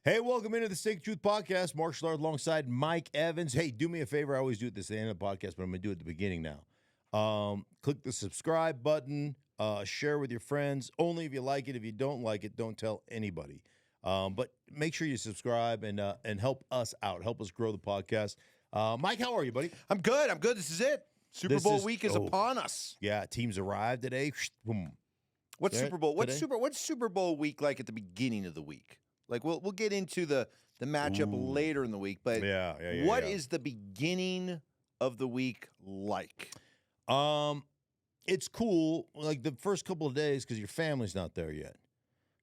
Hey, welcome into the Stinkin Truth Podcast. Mark Schlereth alongside Mike Evans. Hey, do me a favor. I always do it at the end of the podcast, but I'm going to do it at the beginning now. Click the subscribe button. Share with your friends. Only if you like it. If you don't like it, don't tell anybody. But make sure you subscribe and help us out. Help us grow the podcast. Mike, how are you, buddy? I'm good. This is it. Super Bowl week is upon us. Yeah, teams arrived today. What's Right, Super Bowl? today? What's Super Bowl week like at the beginning of the week? Like we'll get into the matchup later in the week, but what is the beginning of the week like? It's cool, like the first couple of days, because your family's not there yet.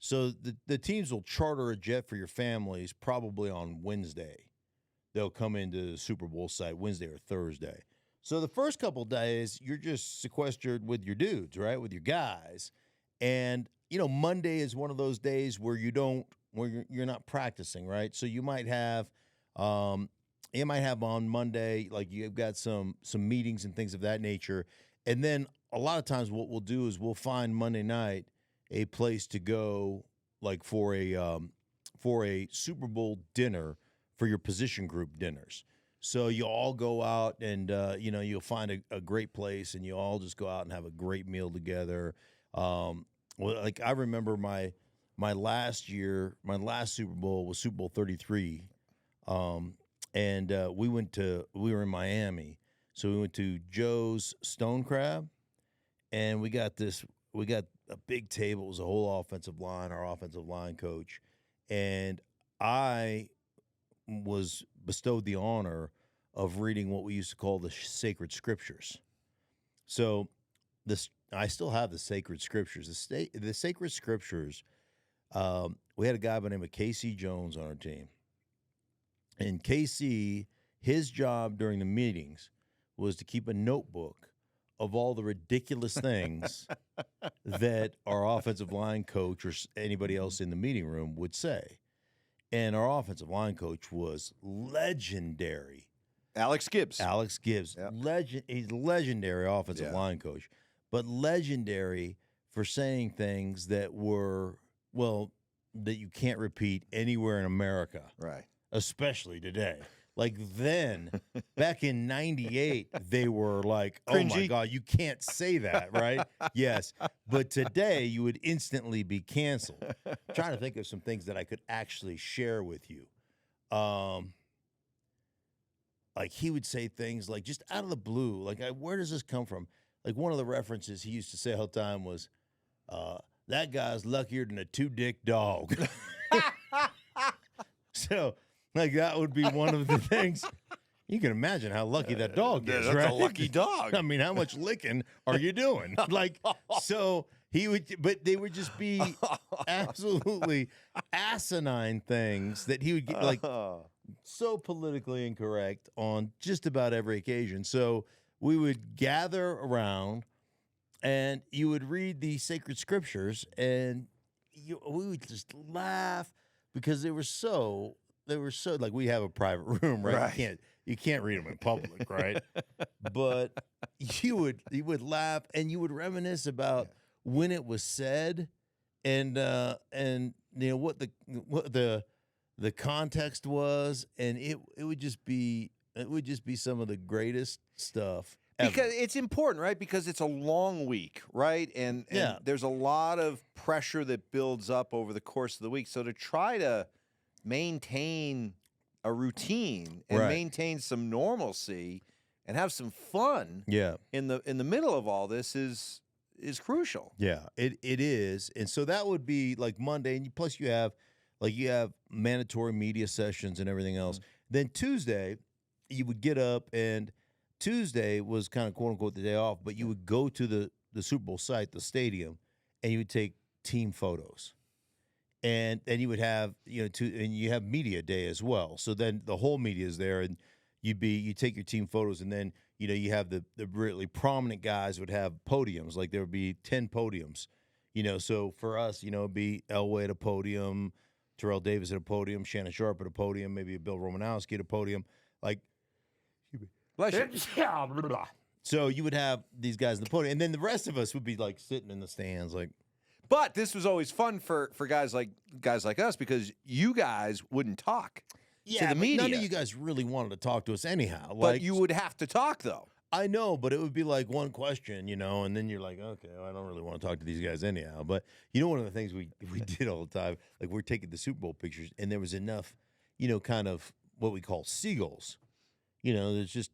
So the teams will charter a jet for your families probably on Wednesday. They'll come into the Super Bowl site Wednesday or Thursday. So the first couple of days, you're just sequestered with your dudes, right, with your guys. And, Monday is one of those days where you're not practicing, right? So you might have on Monday, like you've got some meetings and things of that nature. And then a lot of times what we'll do is we'll find Monday night a place to go, like for a Super Bowl dinner for your position group dinners. So you all go out and, you'll find a great place and you all just go out and have a great meal together. Like I remember my last Super Bowl was Super Bowl 33. And we were in Miami. So we went to Joe's Stone Crab and we got a big table. It was a whole offensive line, our offensive line coach. And I was bestowed the honor of reading what we used to call the sacred scriptures. So I still have the sacred scriptures. The sacred scriptures, we had a guy by the name of KC Jones on our team. And KC, his job during the meetings was to keep a notebook of all the ridiculous things that our offensive line coach or anybody else in the meeting room would say. And our offensive line coach was legendary. Alex Gibbs. Yep. He's a legendary offensive line coach, but legendary for saying things that were, that you can't repeat anywhere in America. Right. Especially today. Like then, back in 98, they were like, oh Cringy. my God, you can't say that, right? Yes. But today, you would instantly be canceled. I'm trying to think of some things that I could actually share with you. Like he would say things like just out of the blue, like, where does this come from? Like one of the references he used to say all the time was, that guy's luckier than a two-dick dog. So, like, that would be one of the things. You can imagine how lucky that dog is, that's right? a lucky dog. I mean, how much licking are you doing? Like, so but they would just be absolutely asinine things that he would get, like, so politically incorrect on just about every occasion. So we would gather around and you would read the sacred scriptures and we would just laugh because they were so like we have a private room, right? You can't read them in public, right? But you would laugh and you would reminisce about when it was said and what the context was, and it would just be some of the greatest stuff ever. Because it's important, right? Because it's a long week, right? And there's a lot of pressure that builds up over the course of the week. So to try to maintain a routine and maintain some normalcy and have some fun in the middle of all this is crucial. Yeah, it is. And so that would be like Monday, and plus you have mandatory media sessions and everything else. Mm-hmm. Then Tuesday, you would get up, and Tuesday was kind of quote unquote the day off, but you would go to the Super Bowl site, the stadium, and you would take team photos. And then you would have, and you have media day as well. So then the whole media is there, and you take your team photos, and then you have the really prominent guys would have podiums, like there would be 10 podiums, So for us, it'd be Elway at a podium, Terrell Davis at a podium, Shannon Sharp at a podium, maybe a Bill Romanowski at a podium, like. So you would have these guys in the podium, and then the rest of us would be like sitting in the stands, like. But this was always fun for guys like us because you guys wouldn't talk to the media. None of you guys really wanted to talk to us anyhow. But you would have to talk, though. I know, but it would be like one question, and then you're like, okay, well, I don't really want to talk to these guys anyhow. But one of the things we did all the time, like we're taking the Super Bowl pictures, and there was enough, kind of what we call seagulls. There's just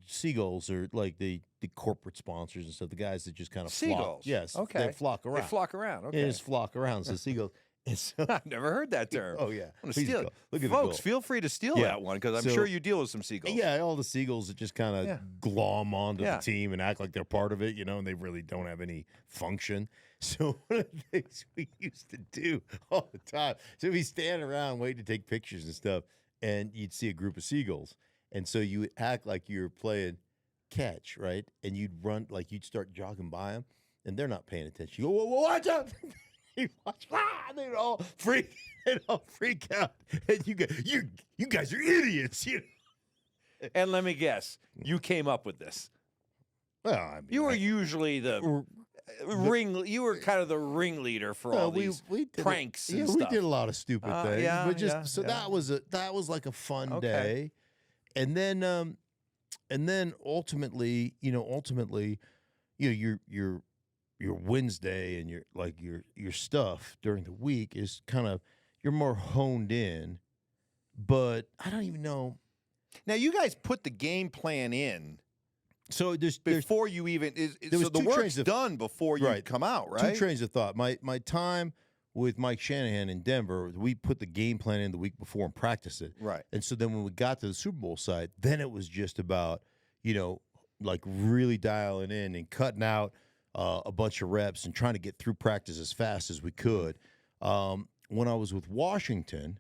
seagulls are like the corporate sponsors and stuff, the guys that just kind of seagulls. Flock. Yes, okay. They flock around. They flock around. Okay, they just flock around. So seagulls. And so, I've never heard that term. Oh yeah, I'm gonna steal it. Look at Folks, feel free to steal that one because I'm sure you deal with some seagulls. Yeah, all the seagulls that just kind of glom onto the team and act like they're part of it, and they really don't have any function. So one of the things we used to do all the time, so we stand around waiting to take pictures and stuff, and you'd see a group of seagulls, and so you would act like you were playing catch, right? And you'd run, like you'd start jogging by them, and they're not paying attention. You go, whoa, watch out! You watch, they'd all freak out, and you guys are idiots. And let me guess, you came up with this. Well, I mean, you were usually the ring. You were kind of the ringleader for all these pranks and stuff. We did a lot of stupid things. That was like a fun day, and then ultimately, your Wednesday and your stuff during the week is kind of you're more honed in, but I don't even know. Now you guys put the game plan in, so before you even so the work's done before you come out, right? Two trains of thought. My time with Mike Shanahan in Denver, we put the game plan in the week before and practiced it, right? And so then when we got to the Super Bowl side, then it was just about like really dialing in and cutting out a bunch of reps and trying to get through practice as fast as we could. When I was with Washington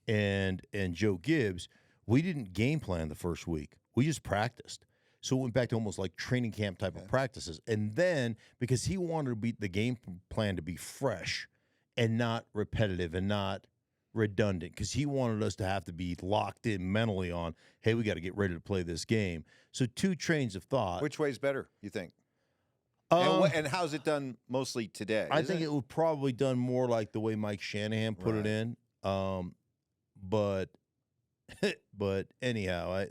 and Joe Gibbs, we didn't game plan the first week. We just practiced. So it went back to almost like training camp type of practices. And then because he wanted the game plan to be fresh and not repetitive and not redundant, because he wanted us to have to be locked in mentally on, hey, we got to get ready to play this game. So two trains of thought. Which way's better, you think? And how's it done mostly today? I think it would probably done more like the way Mike Shanahan put it in. But anyhow,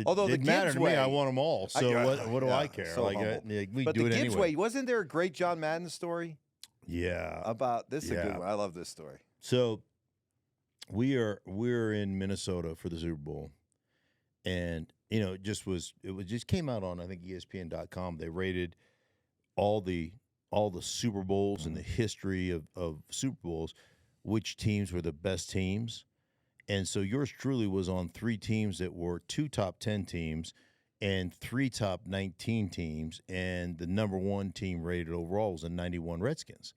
although it mattered to me, I want them all. So what do I care? So we but do the it Gibbs anyway. way, wasn't there a great John Madden story? Yeah, about this is a good one. I love this story. So we're in Minnesota for the Super Bowl, and it just came out on I think ESPN.com. They rated all the Super Bowls in the history of Super Bowls, which teams were the best teams. And so yours truly was on 3 teams that were 2 top 10 teams and 3 top 19 teams, and the number 1 team rated overall was the 91 Redskins.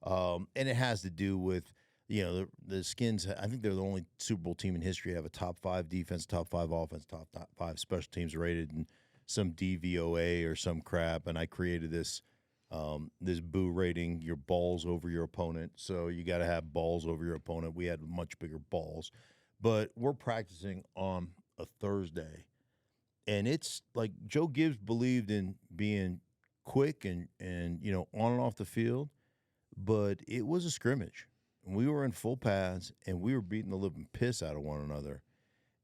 And it has to do with the Skins. I think they're the only Super Bowl team in history to have a top 5 defense, top 5 offense, top 5 special teams rated, and some DVOA or some crap. And I created this boo rating, your balls over your opponent. So you got to have balls over your opponent. We had much bigger balls, but we're practicing on a Thursday, and it's like Joe Gibbs believed in being quick and on and off the field, but it was a scrimmage. We were in full pads, and we were beating the living piss out of one another.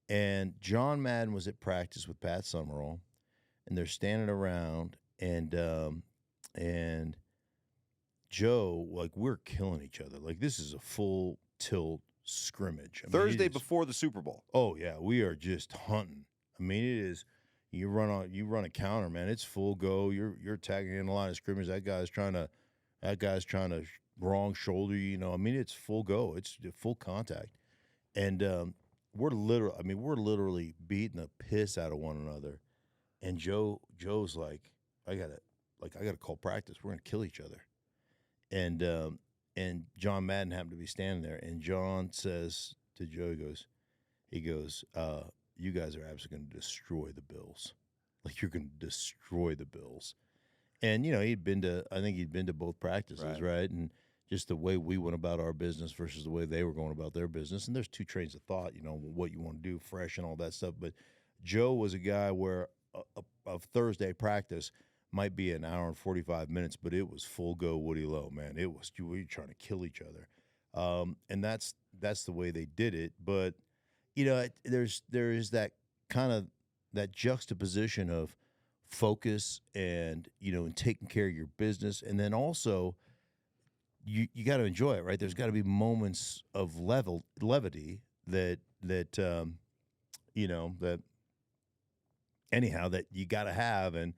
And John Madden was at practice with Pat Summerall, and they're standing around, and Joe, like, we're killing each other. Like, this is a full tilt scrimmage. Thursday before the Super Bowl. Oh yeah, we are just hunting. I mean, it is. You run a counter, man. It's full go. You're attacking in the line of scrimmage. That guy's trying to wrong shoulder you. I mean, it's full go. It's full contact, and we're literally beating the piss out of one another. And Joe's like, I gotta call practice. We're gonna kill each other. And John Madden happened to be standing there, and John says to Joe, he goes, you guys are absolutely going to destroy the Bills. Like, you're going to destroy the Bills. And, he'd been to both practices, right? And just the way we went about our business versus the way they were going about their business. And there's 2 trains of thought, what you want to do, fresh and all that stuff. But Joe was a guy where of Thursday practice, might be an hour and 45 minutes, but it was full go Woody Lowe, man. It was we were trying to kill each other, and that's the way they did it. But there is that kind of that juxtaposition of focus and and taking care of your business, and then also you got to enjoy it, right? There's got to be moments of levity that anyhow that you got to have, and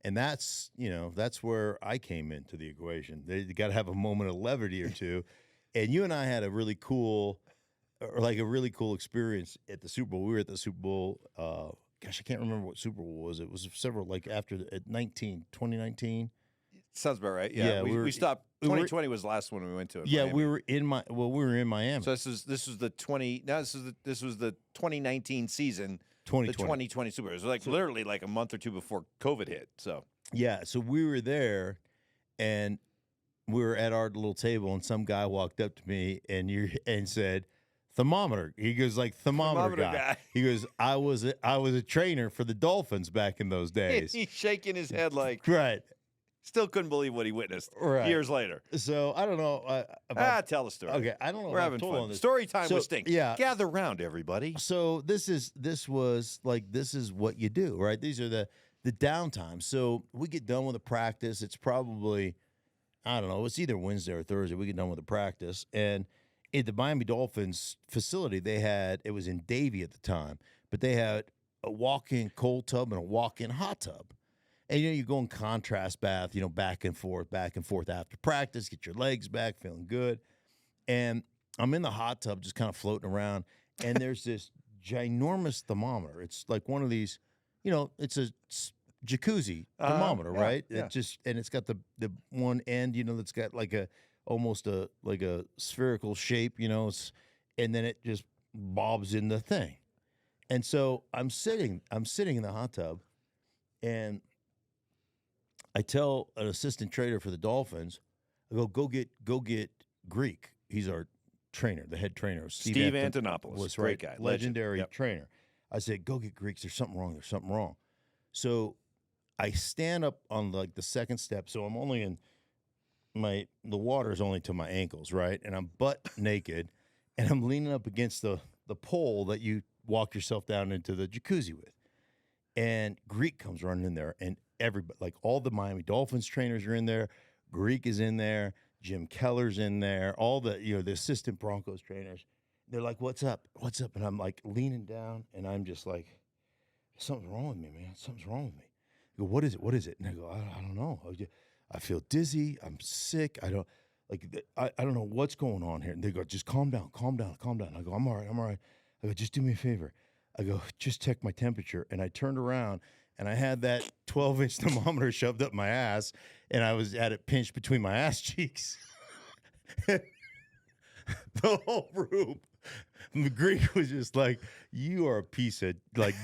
that's that's where I came into the equation. You got to have a moment of levity or two, and you and I had a really cool experience at the Super Bowl. We were at the Super Bowl. Gosh, I can't remember what Super Bowl was. It was several after 2019. Sounds about right. Yeah, we stopped. 2020 was the last one we went to. Yeah, Miami. we were in Miami. So this was the 2019 season. 2020. The 2020 Super Bowl. It was literally a month or two before COVID hit. So yeah, so we were there, and we were at our little table, and some guy walked up to me and said, "Thermometer." He goes thermometer guy. He goes, I was a trainer for the Dolphins back in those days. He's shaking his head right. Still couldn't believe what he witnessed years later. So I don't know. Tell the story. Okay, I don't know. We're having fun. Story time with Stink. Yeah, gather round, everybody. So this is what you do, right? These are the downtime. So we get done with the practice. It's probably, I don't know, it's either Wednesday or Thursday. We get done with the practice, and at the Miami Dolphins facility, it was in Davie at the time, but they had a walk-in cold tub and a walk-in hot tub. And, you go in contrast bath, back and forth after practice, get your legs back, feeling good. And I'm in the hot tub just kind of floating around, and there's this ginormous thermometer. It's like one of these, it's a jacuzzi thermometer, right? Yeah. And it's got the one end, that's got almost a spherical shape, and then it just bobs in the thing. And so I'm sitting in the hot tub, and I tell an assistant trainer for the Dolphins, I go get Greek. He's our trainer, the head trainer. Steve Antonopoulos. Was great guy. Legendary trainer. I said, go get Greeks. There's something wrong. So I stand up on the second step. So I'm only in the water is only to my ankles, right? And I'm butt naked, and I'm leaning up against the pole that you walk yourself down into the jacuzzi with. And Greek comes running in there, and everybody, all the Miami Dolphins trainers are in there. Greek is in there. Jim Keller's in there. All the the assistant Broncos trainers. They're like, "What's up? What's up?" And I'm leaning down, and I'm just like, "Something's wrong with me, man. Something's wrong with me." I go, "What is it? What is it?" And I go, "I don't know. I feel dizzy. I'm sick. I don't know what's going on here." And they go, "Just calm down. I go, I'm all right. I go, "Just do me a favor." I go, "Just check my temperature." And I turned around, and I had that 12-inch thermometer shoved up my ass, and I had it pinched between my ass cheeks. The whole room, the Greek was just like, "You are a piece of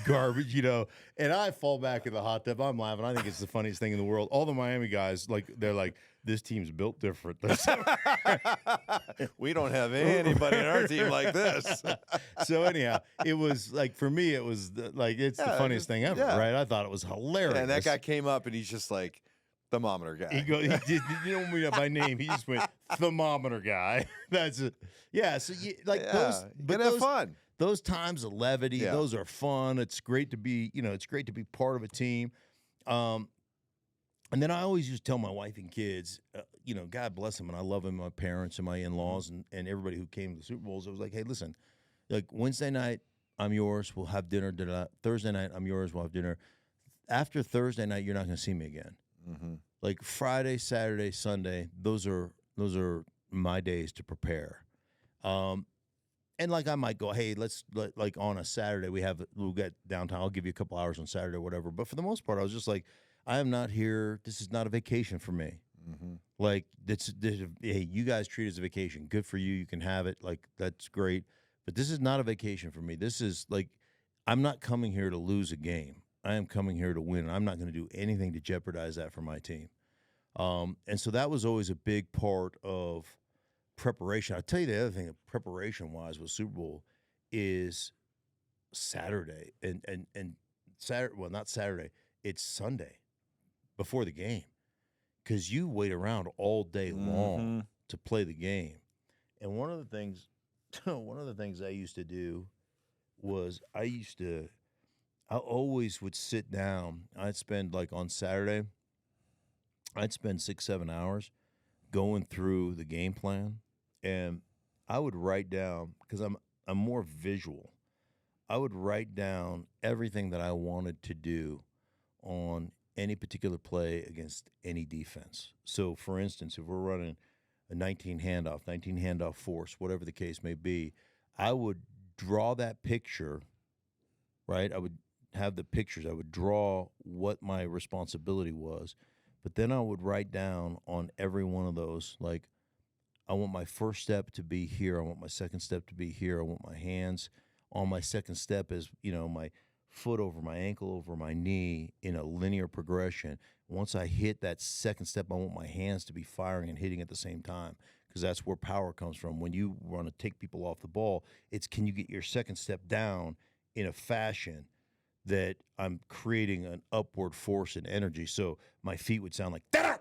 garbage," And I fall back in the hot tub. I'm laughing. I think it's the funniest thing in the world. All the Miami guys, they're like, "This team's built different." We don't have anybody on our team like this. So anyhow, it was for me, it was it's the funniest thing ever, right? I thought it was hilarious. And that guy came up, and he's just like, thermometer guy. He don't mean by name. He just went thermometer guy. That's it. Yeah. So those, but have fun. Those times of levity, those are fun. It's great to be, it's great to be part of a team. And then I always used to tell my wife and kids, God bless them, and I love them, my parents and my in-laws and everybody who came to the Super Bowls. I was like, "Hey, listen, Wednesday night, I'm yours. We'll have dinner. Thursday night, I'm yours. We'll have dinner. After Thursday night, you're not going to see me again. Mm-hmm. Friday, Saturday, Sunday, those are my days to prepare. And I might go, hey, let's on a Saturday we'll get downtown. I'll give you a couple hours on Saturday or whatever. But for the most part, I was just like, I am not here. This is not a vacation for me. Mm-hmm. Hey, you guys treat it as a vacation. Good for you. You can have it. That's great. But this is not a vacation for me. This is I'm not coming here to lose a game. I am coming here to win. And I'm not going to do anything to jeopardize that for my team. And so that was always a big part of preparation. I'll tell you the other thing, preparation-wise with Super Bowl is Saturday. And Saturday, well, not Saturday, it's Sunday. before the game because you wait around all day long to play the game. And one of the things I used to do was I always would sit down. I'd spend like on Saturday, I'd spend 6-7 hours going through the game plan, and I would write down because I'm more visual. I would write down everything that I wanted to do on any particular play against any defense. So, for instance, if we're running a 19 handoff force, whatever the case may be, I would draw that picture, right? I would have the pictures. I would draw what my responsibility was, but then I would write down on every one of those, like, I want my first step to be here. I want my second step to be here. I want my hands on my second step is, my foot over my ankle, over my knee in a linear progression. Once I hit that second step, I want my hands to be firing and hitting at the same time because that's where power comes from. When you want to take people off the ball, it's can you get your second step down in a fashion that I'm creating an upward force and energy. So my feet would sound like da-da!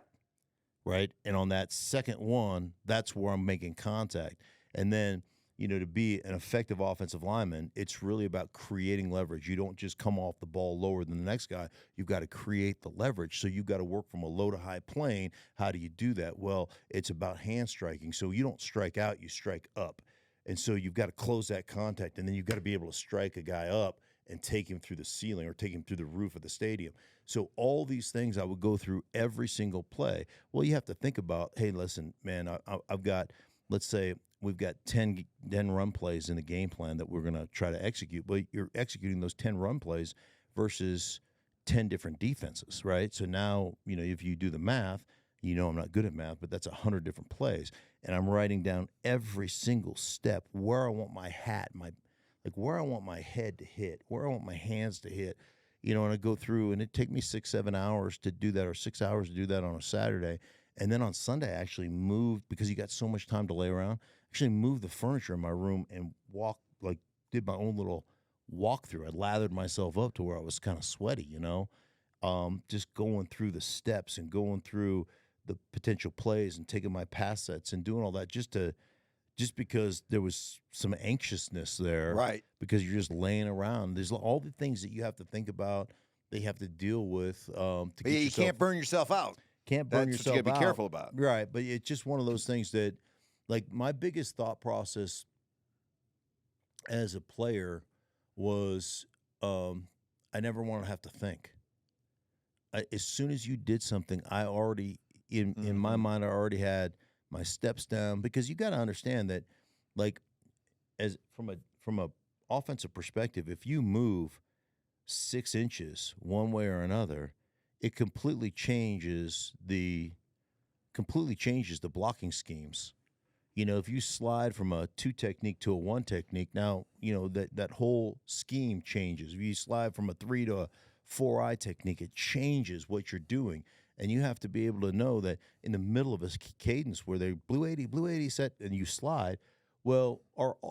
Right? And on that second one, that's where I'm making contact. And then, to be an effective offensive lineman, it's really about creating leverage. You don't just come off the ball lower than the next guy. You've got to create the leverage. So you've got to work from a low to high plane. How do you do that? Well, it's about hand striking. So you don't strike out, you strike up. And so you've got to close that contact, and then you've got to be able to strike a guy up and take him through the ceiling or take him through the roof of the stadium. So all these things I would go through every single play. Well, you have to think about, hey, listen, man, I've got, let's say we've got 10 run plays in the game plan that we're going to try to execute. But you're executing those 10 run plays versus 10 different defenses, right? So now, if you do the math, I'm not good at math, but that's 100 different plays. And I'm writing down every single step where I want my hat, where I want my head to hit, where I want my hands to hit, and I go through, and it take me 6-7 hours to do that, or 6 hours to do that on a Saturday. And then on Sunday, I actually moved, because you got so much time to lay around, actually moved the furniture in my room and did my own little walkthrough. I lathered myself up to where I was kind of sweaty, just going through the steps and going through the potential plays and taking my pass sets and doing all that just because there was some anxiousness there. Right. Because you're just laying around. There's all the things that you have to think about, that you have to deal with. You can't burn yourself out. Can't burn yourself out. That's what you got to be careful about. Right. But it's just one of those things that, my biggest thought process as a player was I never want to have to think. As soon as you did something, I already, in my mind, I already had my steps down, because you got to understand that, as from a offensive perspective, if you move 6 inches one way or another, it completely changes the blocking schemes. If you slide from a 2 technique to a 1 technique, now that whole scheme changes. If you slide from a 3 to a 4-eye technique, it changes what you're doing. And you have to be able to know that in the middle of a cadence where they blue 80 set, and you slide, well,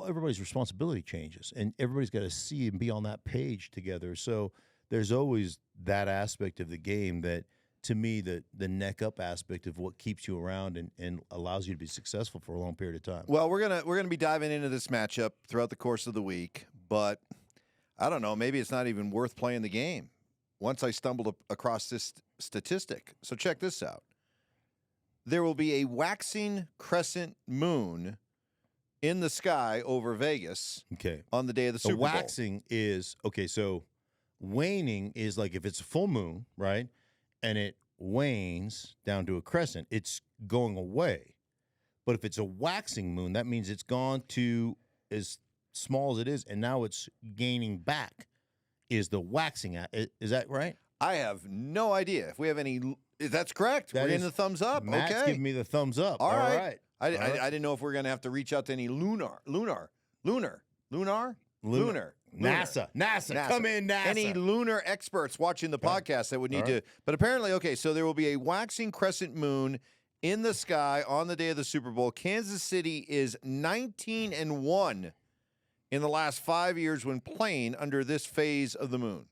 everybody's responsibility changes, and everybody's got to see and be on that page together. So there's always that aspect of the game that, to me, the neck up aspect of what keeps you around and allows you to be successful for a long period of time. Well, we're gonna be diving into this matchup throughout the course of the week, but I don't know, maybe it's not even worth playing the game once I stumbled across this statistic. So check this out. There will be a waxing crescent moon in the sky over Vegas on the day of the Super Bowl. Waxing is, so waning is like if it's a full moon, right, and it wanes down to a crescent, it's going away. But if it's a waxing moon, that means it's gone to as small as it is, and now it's gaining back. Is the waxing is that right? I have no idea if we have any. That's correct. We're getting the thumbs up. Matt's giving me the thumbs up. All right. I didn't know if we're going to have to reach out to any lunar. NASA. Come in, NASA. Any lunar experts watching the podcast that would need to. But apparently, so there will be a waxing crescent moon in the sky on the day of the Super Bowl. Kansas City is 19-1 in the last 5 years when playing under this phase of the moon.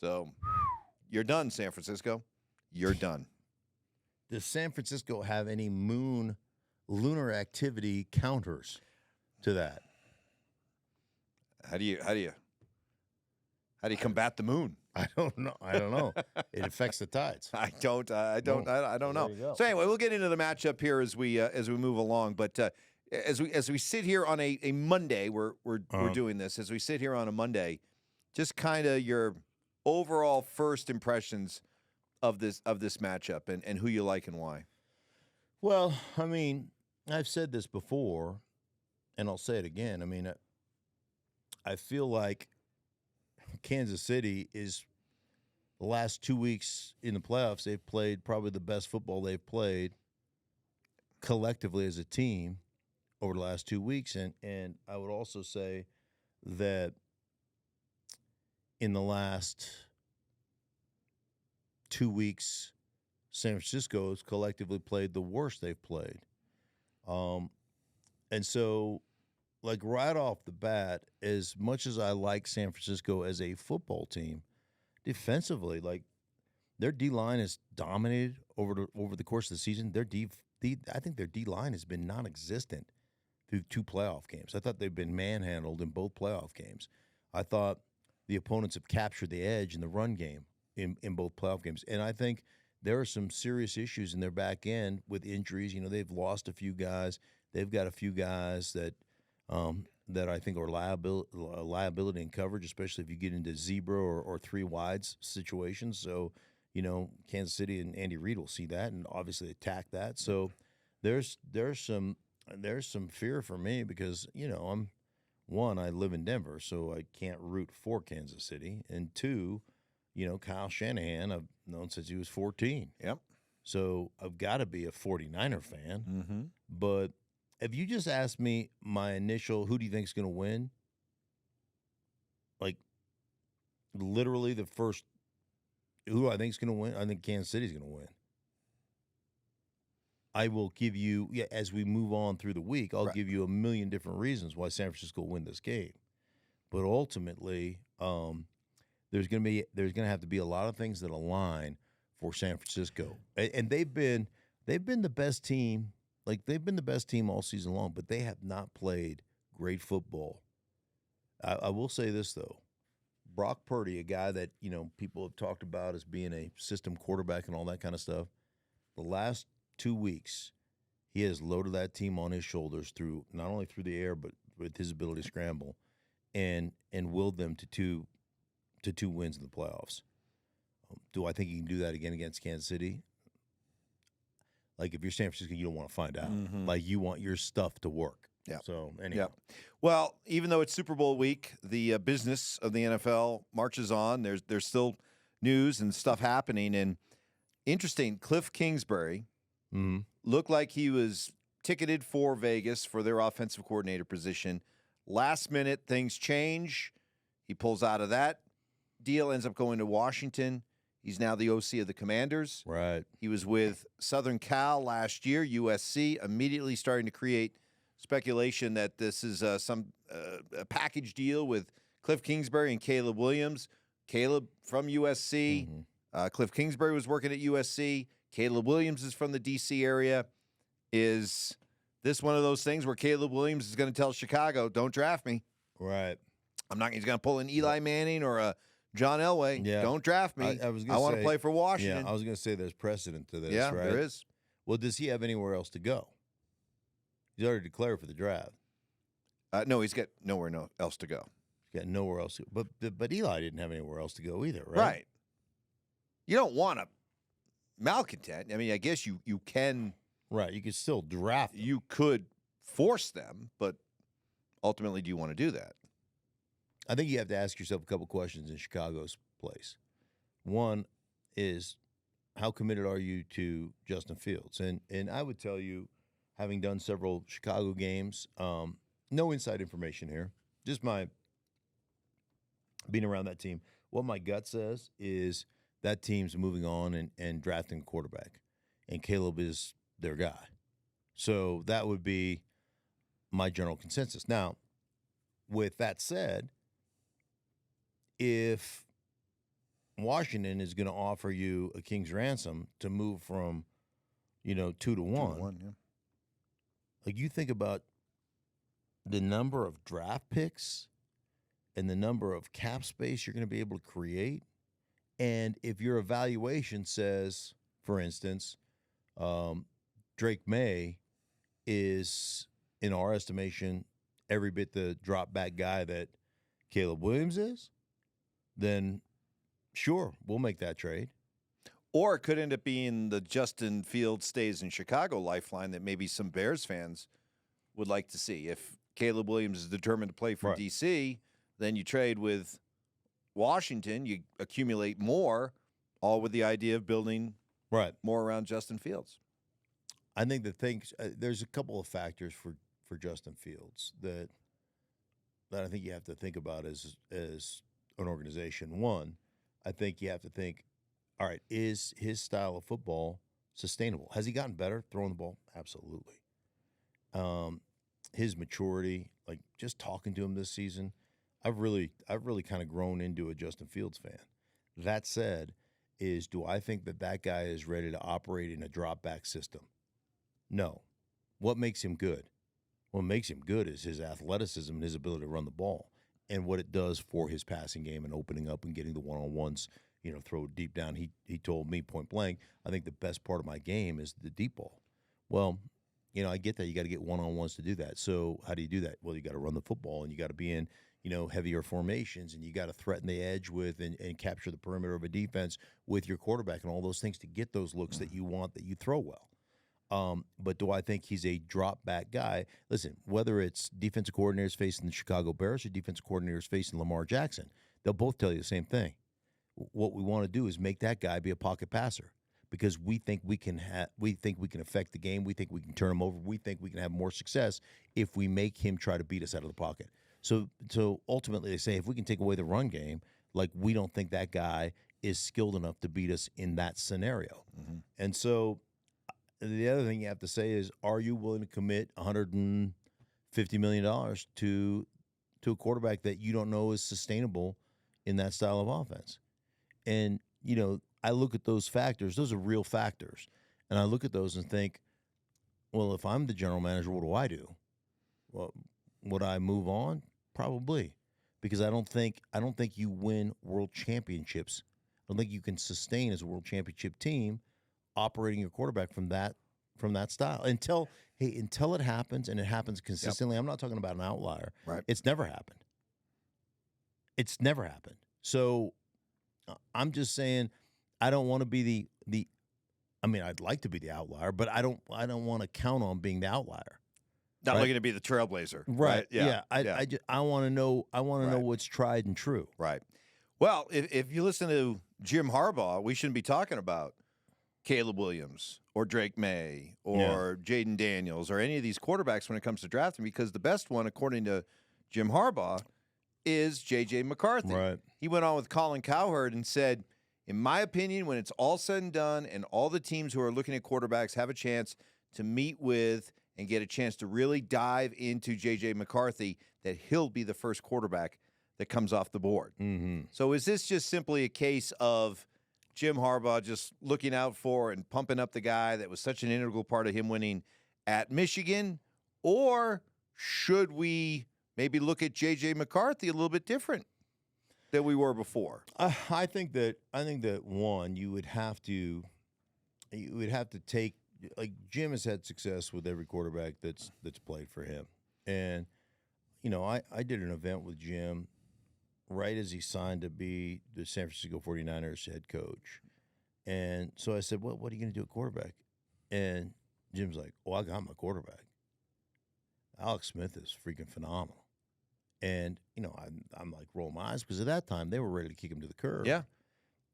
So you're done, San Francisco. you're done. Does San Francisco have any lunar activity counters to that? How do you combat the moon? I don't know. It affects the tides. I don't know. There you go. So anyway, we'll get into the matchup here as we move along. But as we sit here on a Monday, we're doing this. As we sit here on a Monday, just kind of your overall first impressions of this matchup and who you like and why. Well, I mean, I've said this before, and I'll say it again. I mean, I feel like Kansas City is the last 2 weeks in the playoffs, they've played probably the best football they've played collectively as a team over the last 2 weeks. And I would also say that in the last 2 weeks, San Francisco has collectively played the worst they've played. And so, like, right off the bat, as much as I like San Francisco as a football team, defensively, like, their D-line has dominated over the course of the season. I think their D-line has been non-existent through 2 playoff games. I thought they've been manhandled in both playoff games. I thought the opponents have captured the edge in the run game in both playoff games. And I think there are some serious issues in their back end with injuries. You know, they've lost a few guys. They've got a few guys that I think are liability in coverage, especially if you get into zebra or 3 wides situations. So, you know, Kansas City and Andy Reid will see that and obviously attack that. So there's some fear for me because, you know, I live in Denver, so I can't root for Kansas City. And 2, you know, Kyle Shanahan, I've known since he was 14. Yep. So I've got to be a 49er fan. Mm-hmm. But if you just asked me my initial, who do you think is going to win? Like, literally the first, who I think is going to win? I think Kansas City is going to win. I will give you, as we move on through the week, I'll give you a million different reasons why San Francisco will win this game. But ultimately, there's going to have to be a lot of things that align for San Francisco. And they've been the best team. Like, they've been the best team all season long, but they have not played great football. I will say this, though. Brock Purdy, a guy that, you know, people have talked about as being a system quarterback and all that kind of stuff, the last 2 weeks, he has loaded that team on his shoulders through not only through the air, but with his ability to scramble and willed them to two wins in the playoffs. Do I think he can do that again against Kansas City? Like, if you're San Francisco, you don't want to find out. Mm-hmm. Like, you want your stuff to work. Yeah. So, anyway. Yeah. Well, even though it's Super Bowl week, the business of the NFL marches on. There's still news and stuff happening. And interesting, Cliff Kingsbury looked like he was ticketed for Vegas for their offensive coordinator position. Last minute, things change. He pulls out of that deal, ends up going to Washington. He's now the OC of the Commanders. Right. He was with Southern Cal last year, USC, immediately starting to create speculation that this is a package deal with Cliff Kingsbury and Caleb Williams. Caleb from USC. Cliff Kingsbury was working at USC. Caleb Williams is from the D.C. area. Is this one of those things where Caleb Williams is going to tell Chicago, don't draft me? Right. He's going to pull an Eli Manning or a John Elway. Yeah. Don't draft me. I want to play for Washington. Yeah, I was going to say there's precedent to this, yeah, right? there is. Well, does he have anywhere else to go? He's already declared for the draft. No, he's got nowhere else to go. He's got nowhere else to go. But Eli didn't have anywhere else to go either, right? Right. You don't want a malcontent. I mean, I guess you can. Right. You could still draft them. You could force them, but ultimately, do you want to do that? I think you have to ask yourself a couple questions in Chicago's place. One is, how committed are you to Justin Fields? And I would tell you, having done several Chicago games, no inside information here, just my being around that team. What my gut says is that team's moving on and drafting a quarterback, and Caleb is their guy. So that would be my general consensus. Now, with that said, if Washington is going to offer you a king's ransom to move from, 2 to 1. 2-1, yeah. Like, you think about the number of draft picks and the number of cap space you're going to be able to create. And if your evaluation says, for instance, Drake May is, in our estimation, every bit the drop back guy that Caleb Williams is, then sure, we'll make that trade. Or it could end up being the Justin Fields stays in Chicago lifeline that maybe some Bears fans would like to see. If Caleb Williams is determined to play for DC, then you trade with Washington, you accumulate more, all with the idea of building more around Justin Fields. I think there's a couple of factors for Justin Fields that I think you have to think about as an organization. One, I think you have to think, all right, is his style of football sustainable? Has he gotten better throwing the ball? Absolutely. His maturity, like just talking to him this season, I've really kind of grown into a Justin Fields fan. That said, do I think that guy is ready to operate in a drop back system? No. What makes him good? What makes him good is his athleticism and his ability to run the ball and what it does for his passing game and opening up and getting the one-on-ones, throw it deep down. He told me point blank, I think the best part of my game is the deep ball. Well, I get that. You got to get one-on-ones to do that. So how do you do that? Well, you got to run the football and you got to be in, heavier formations, and you got to threaten the edge with and capture the perimeter of a defense with your quarterback and all those things to get those looks that you want, that you throw well. But do I think he's a drop-back guy? Listen, whether it's defensive coordinators facing the Chicago Bears or defensive coordinators facing Lamar Jackson, they'll both tell you the same thing. What we want to do is make that guy be a pocket passer because we think we can affect the game. We think we can turn him over. We think we can have more success if we make him try to beat us out of the pocket. So ultimately, they say if we can take away the run game, like we don't think that guy is skilled enough to beat us in that scenario. Mm-hmm. And so the other thing you have to say is, are you willing to commit $150 million to a quarterback that you don't know is sustainable in that style of offense? And, I look at those factors. Those are real factors. And I look at those and think, well, if I'm the general manager, what do I do? Well, would I move on? Probably. Because I don't think you win world championships. I don't think you can sustain as a world championship team operating your quarterback from that style until it happens, and it happens consistently. Yep. I'm not talking about an outlier. Right. It's never happened. So I'm just saying I don't want to be the I'd like to be the outlier, but I don't want to count on being the outlier. Not looking to be the trailblazer. Right. Yeah. I want to know know what's tried and true. Right. Well, if you listen to Jim Harbaugh, we shouldn't be talking about Caleb Williams or Drake May or Jaden Daniels or any of these quarterbacks when it comes to drafting, because the best one, according to Jim Harbaugh, is J.J. McCarthy. Right. He went on with Colin Cowherd and said, in my opinion, when it's all said and done and all the teams who are looking at quarterbacks have a chance to meet with and get a chance to really dive into J.J. McCarthy, that he'll be the first quarterback that comes off the board. Mm-hmm. So is this just simply a case of Jim Harbaugh just looking out for and pumping up the guy that was such an integral part of him winning at Michigan? Or should we maybe look at J.J. McCarthy a little bit different than we were before? I think that one, you would have to take, like, Jim has had success with every quarterback that's played for him. And, I did an event with Jim right as he signed to be the San Francisco 49ers head coach. And so I said, what are you going to do at quarterback? And Jim's like, I got my quarterback. Alex Smith is freaking phenomenal. And, I'm like rolling my eyes because at that time they were ready to kick him to the curb. Yeah.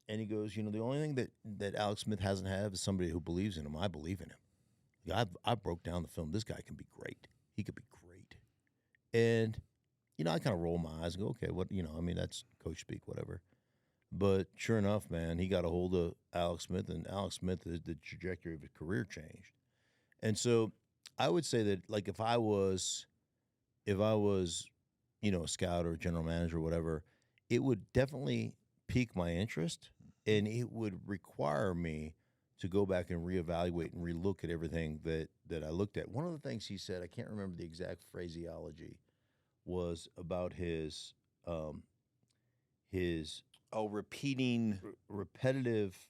And he goes, the only thing that Alex Smith hasn't had is somebody who believes in him. I believe in him. I broke down the film. This guy can be great. He could be great. And, I kind of roll my eyes and go, okay, what, that's coach speak, whatever. But sure enough, man, he got a hold of Alex Smith, and Alex Smith, the trajectory of his career changed. And so I would say that, like, if I was, a scout or a general manager or whatever, it would definitely pique my interest and it would require me to go back and reevaluate and relook at everything that I looked at. One of the things he said, I can't remember the exact phraseology, was about his repeating repetitive.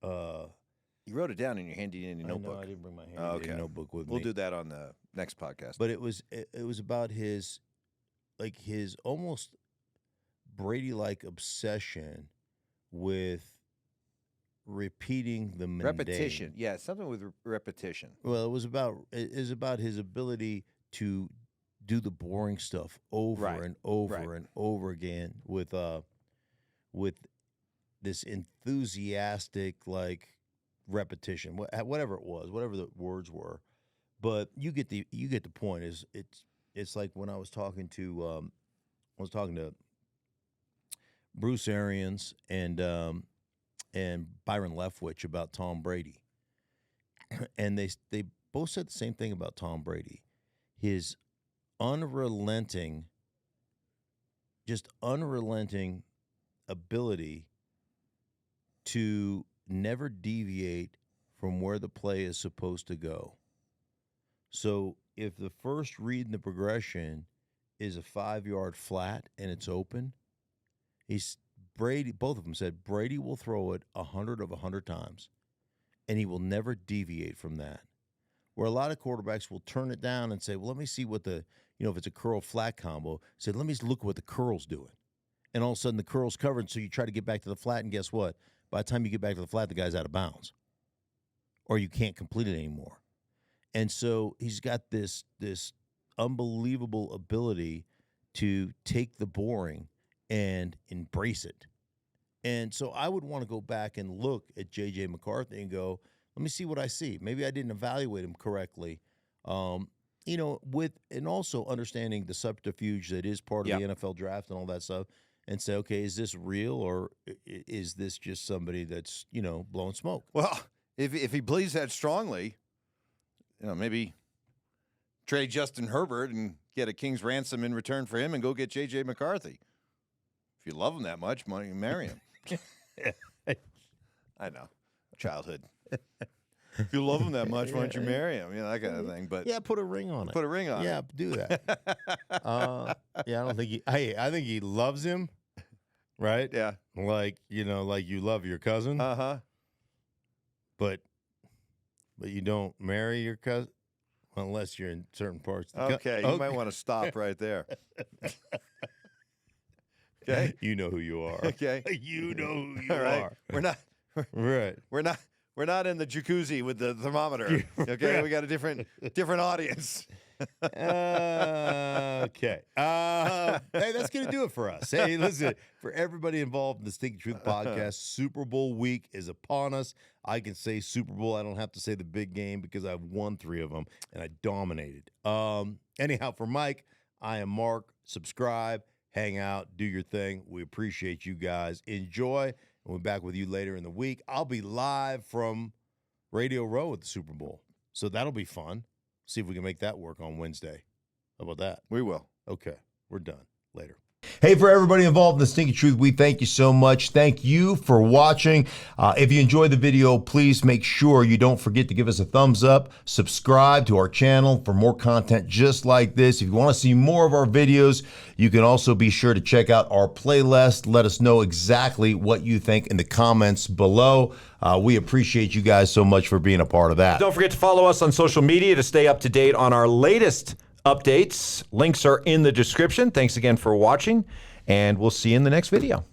You wrote it down in your handy dandy notebook. No, I didn't bring my handy dandy notebook with me. We'll do that on the next podcast. But it was about his almost Brady-like obsession with repeating the mundane. Repetition. Yeah, something with repetition. Well, it was about his ability to do the boring stuff over and over and over again with this enthusiastic repetition, whatever it was, whatever the words were. But you get the point. It's like when I was talking to Bruce Arians and Byron Leftwich about Tom Brady, and they both said the same thing about Tom Brady. His unrelenting ability to never deviate from where the play is supposed to go. So if the first read in the progression is a 5-yard flat and it's open, both of them said Brady will throw it 100 of 100 times, and he will never deviate from that. Where a lot of quarterbacks will turn it down and say, well, let me see what if it's a curl-flat combo, say, let me look what the curl's doing. And all of a sudden the curl's covered, so you try to get back to the flat, and guess what? By the time you get back to the flat, the guy's out of bounds, or you can't complete it anymore. And so he's got this unbelievable ability to take the boring and embrace it. And so I would want to go back and look at J.J. McCarthy and go, let me see what I see. Maybe I didn't evaluate him correctly. And also understanding the subterfuge that is part of the NFL draft and all that stuff, and say, okay, is this real, or is this just somebody that's, blowing smoke? Well, if he believes that strongly, maybe trade Justin Herbert and get a king's ransom in return for him and go get J.J. McCarthy. If you love him that much, why don't you marry him? I know. Childhood. If you love him that much, why don't you marry him? That kind of thing. But yeah, put a ring on it. Put a ring on it. Yeah, do that. I don't think I think he loves him, right? Yeah. Like you love your cousin. Uh-huh. But you don't marry your cousin unless you're in certain parts of the country. Okay, you might want to stop right there. Okay. You know who you are. Okay. You know who you are. We're not right. We're not in the jacuzzi with the thermometer. Okay, we got a different audience. Okay. Hey, that's going to do it for us. Hey, listen, for everybody involved in the Stinkin Truth podcast, Super Bowl week is upon us. I can say Super Bowl. I don't have to say the big game because I've won 3 of them, and I dominated. Anyhow, for Mike, I am Mark. Subscribe, hang out, do your thing. We appreciate you guys. Enjoy, and we'll be back with you later in the week. I'll be live from Radio Row at the Super Bowl, so that'll be fun. See if we can make that work on Wednesday. How about that? We will. Okay, we're done. Later. Hey, for everybody involved in the Stinkin Truth, we thank you so much. Thank you for watching. If you enjoyed the video, please make sure you don't forget to give us a thumbs up. Subscribe to our channel for more content just like this. If you want to see more of our videos, you can also be sure to check out our playlist. Let us know exactly what you think in the comments below. We appreciate you guys so much for being a part of that. Don't forget to follow us on social media to stay up to date on our latest updates. Links are in the description. Thanks again for watching, and we'll see you in the next video.